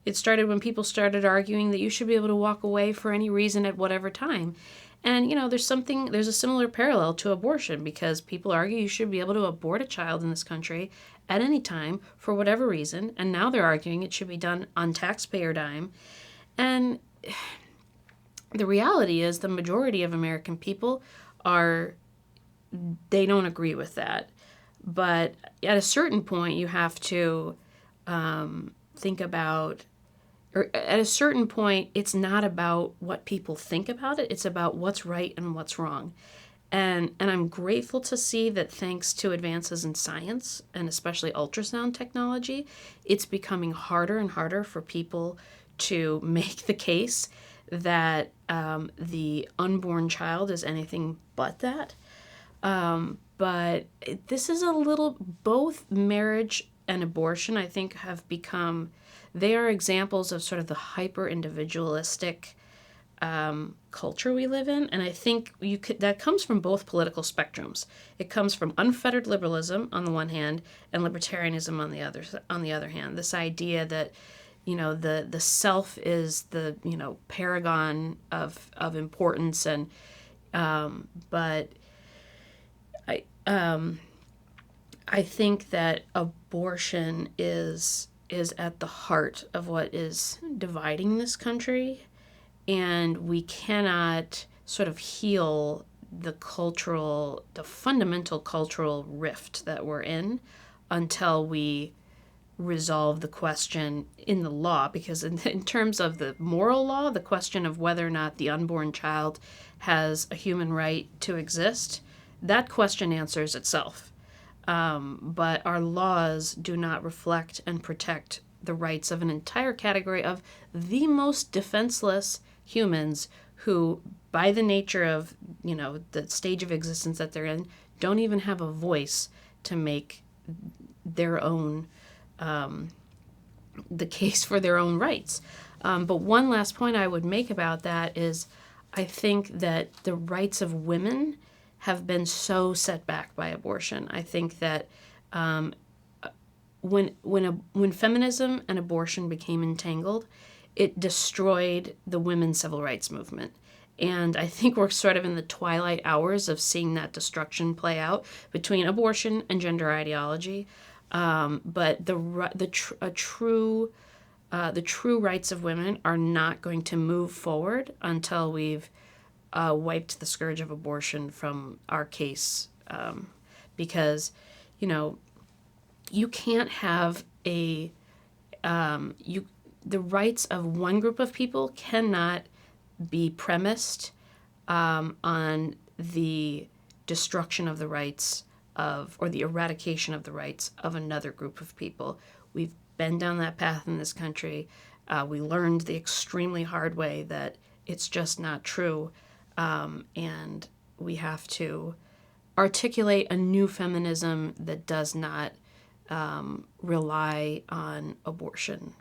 It started when people started arguing that you should be able to walk away for any reason at whatever time. And, there's a similar parallel to abortion, because people argue you should be able to abort a child in this country at any time for whatever reason. And now they're arguing it should be done on taxpayer dime. And the reality is the majority of American people they don't agree with that. But at a certain point, you have to think about, or at a certain point, it's not about what people think about it. It's about what's right and what's wrong. And I'm grateful to see that thanks to advances in science, and especially ultrasound technology, it's becoming harder and harder for people to make the case that the unborn child is anything but that. But this is a little, both marriage and abortion, I think, they are examples of sort of the hyper-individualistic culture we live in. And I think that comes from both political spectrums. It comes from unfettered liberalism on the one hand and libertarianism on the other hand. This idea that, the self is the, paragon of importance. And, but I think that abortion is at the heart of what is dividing this country, and we cannot sort of heal the fundamental cultural rift that we're in until we resolve the question in the law, because in terms of the moral law, the question of whether or not the unborn child has a human right to exist, that question answers itself. But our laws do not reflect and protect the rights of an entire category of the most defenseless humans who, by the nature of, the stage of existence that they're in, don't even have a voice to make their own, the case for their own rights. But one last point I would make about that is I think that the rights of women have been so set back by abortion. I think that when feminism and abortion became entangled, it destroyed the women's civil rights movement. And I think we're sort of in the twilight hours of seeing that destruction play out between abortion and gender ideology. But the true rights of women are not going to move forward until we've wiped the scourge of abortion from our case, because, you can't have the rights of one group of people cannot be premised on the destruction of the rights or the eradication of the rights of another group of people. We've been down that path in this country. We learned the extremely hard way that it's just not true. And we have to articulate a new feminism that does not rely on abortion